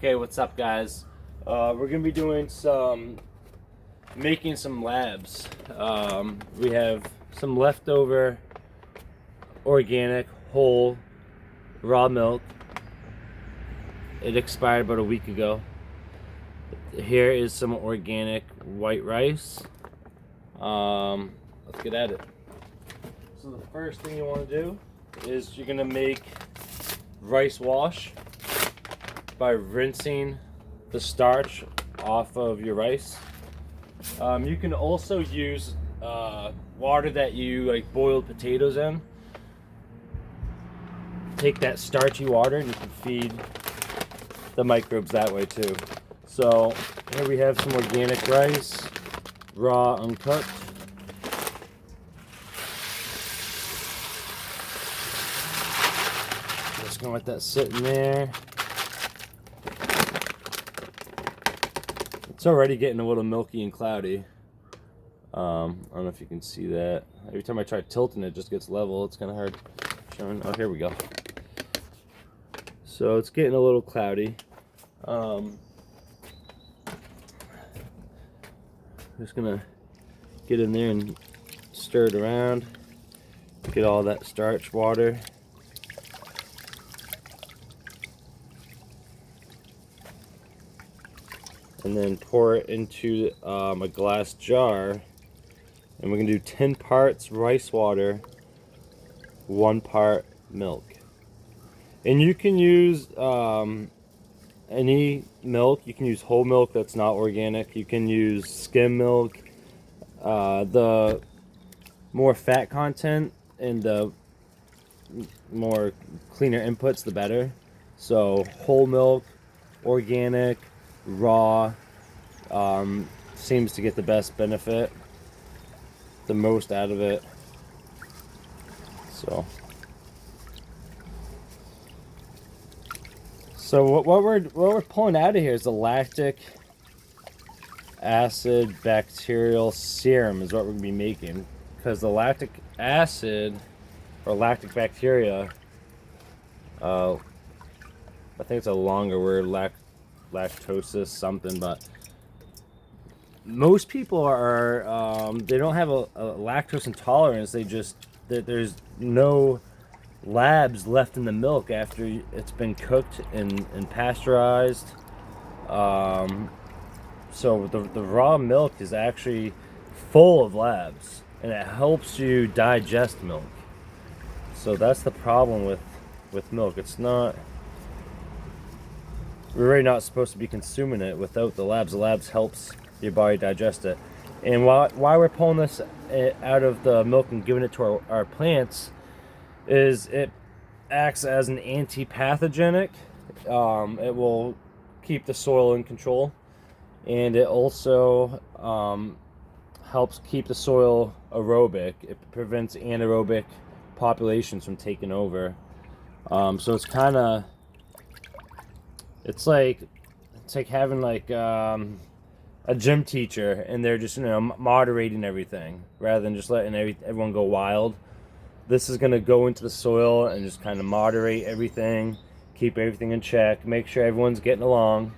Okay, what's up, guys? We're gonna be doing making some L.A.B.S. We have some leftover organic whole raw milk. It expired about a week ago. Here is some organic white rice. Let's get at it. So the first thing you want to do is you're gonna make rice wash by rinsing the starch off of your rice. You can also use water that you boiled potatoes in. Take that starchy water and you can feed the microbes that way too. So here we have some organic rice, raw, uncooked. Just gonna let that sit in there. It's already getting a little milky and cloudy. I don't know if you can see that. Every time I try tilting it, just gets level. It's kind of hard showing. Oh, here we go. So it's getting a little cloudy. Just gonna get in there and stir it around. Get all that starch water. And then pour it into a glass jar, and we're gonna do 10 parts rice water, 1 part milk. And you can use any milk. You can use whole milk that's not organic. You can use skim milk. The more fat content and the more cleaner inputs, the better. So whole milk, organic, raw, seems to get the best benefit, the most out of it. So what we're pulling out of here is the lactic acid bacterial serum is what we're gonna be making, because the lactic acid or lactic bacteria, I think it's a longer word, lactosis something, but most people are they don't have a lactose intolerance. There's no L.A.B.S left in the milk after it's been cooked and pasteurized. So the raw milk is actually full of L.A.B.S, and it helps you digest milk. So that's the problem with milk. It's not, we're really not supposed to be consuming it without the L.A.B.S. The L.A.B.S helps your body digest it. And why we're pulling this out of the milk and giving it to our plants is it acts as an anti-pathogenic. It will keep the soil in control, and it also helps keep the soil aerobic. It prevents anaerobic populations from taking over. So it's kind of, it's like having a gym teacher, and they're just moderating everything rather than just letting everyone go wild. This is going to go into the soil and just kind of moderate everything, keep everything in check, make sure everyone's getting along.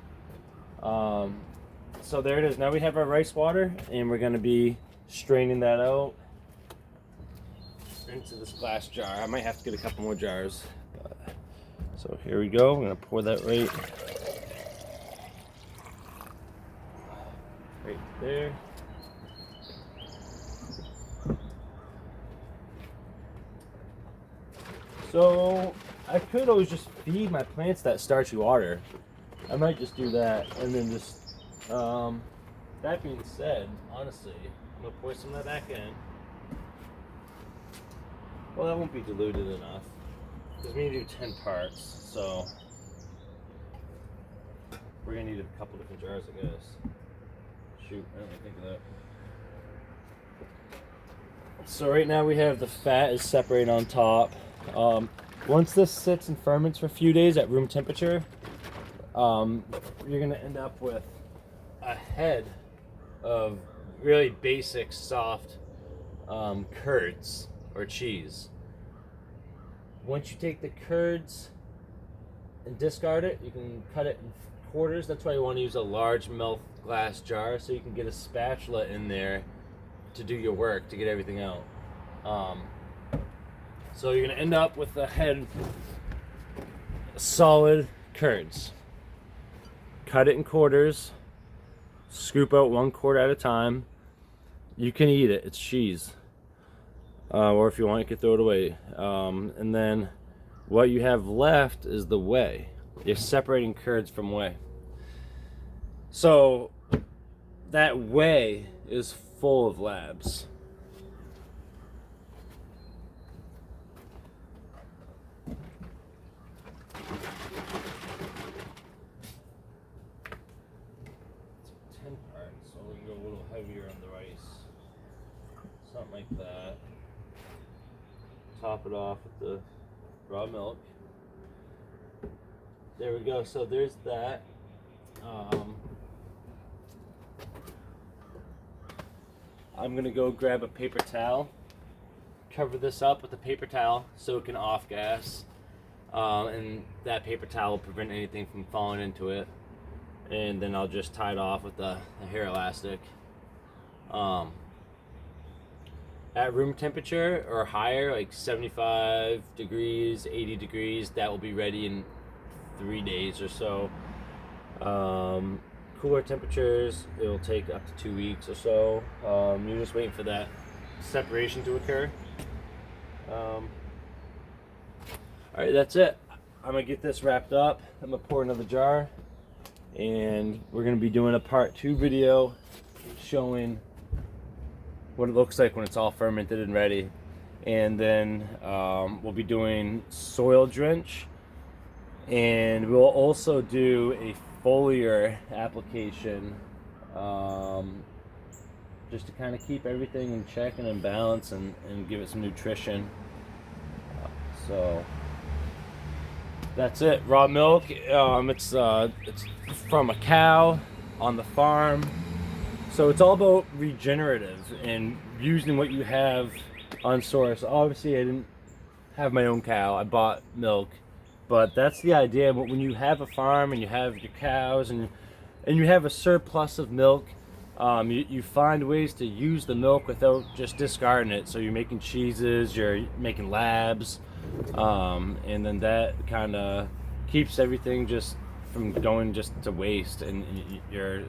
So there it is. Now we have our rice water, and we're going to be straining that out into this glass jar. I might have to get a couple more jars. So here we go. I'm going to pour that right there. So I could always just feed my plants that starchy water. I might just do that, and then just that being said, honestly, I'm gonna pour some of that back in. Well, that won't be diluted enough because we need to do 10 parts, so we're gonna need a couple different jars, I guess. Shoot, I didn't think of that. So right now we have the fat is separated on top. Once this sits and ferments for a few days at room temperature, you're gonna end up with a head of really basic soft curds or cheese. Once you take the curds and discard it, you can cut it in quarters. That's why you want to use a large milk glass jar, so you can get a spatula in there to do your work, to get everything out. So you're going to end up with a head solid curds. Cut it in quarters, scoop out 1 quart at a time. You can eat it, it's cheese. Or if you want, you can throw it away. And then what you have left is the whey. You're separating curds from whey. So that whey is full of L.A.B.S. It's 10 parts, so we can go a little heavier on the rice. Something like that. Top it off with the raw milk. There we go. So there's that. I'm gonna go grab a paper towel, cover this up with a paper towel so it can off gas, and that paper towel will prevent anything from falling into it. And then I'll just tie it off with a hair elastic. At room temperature or higher, like 75 degrees, 80 degrees, that will be ready in 3 days or so. Cooler temperatures, it'll take up to 2 weeks or so. You're just waiting for that separation to occur. Alright, that's it. I'm gonna get this wrapped up. I'm gonna pour another jar, and we're gonna be doing a part 2 video showing what it looks like when it's all fermented and ready. And then we'll be doing soil drench, and we'll also do a foliar application, just to kind of keep everything in check and in balance, and give it some nutrition. So that's it. Raw milk. It's from a cow on the farm. So it's all about regenerative and using what you have on source. Obviously, I didn't have my own cow. I bought milk. But that's the idea. But when you have a farm and you have your cows and you have a surplus of milk, you find ways to use the milk without just discarding it. So you're making cheeses, you're making L.A.B.S, and then that kind of keeps everything just from going just to waste, and you're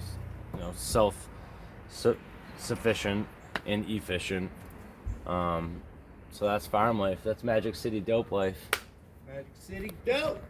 self-sufficient and efficient. So that's farm life. That's Magic City dope life. Magic City dope!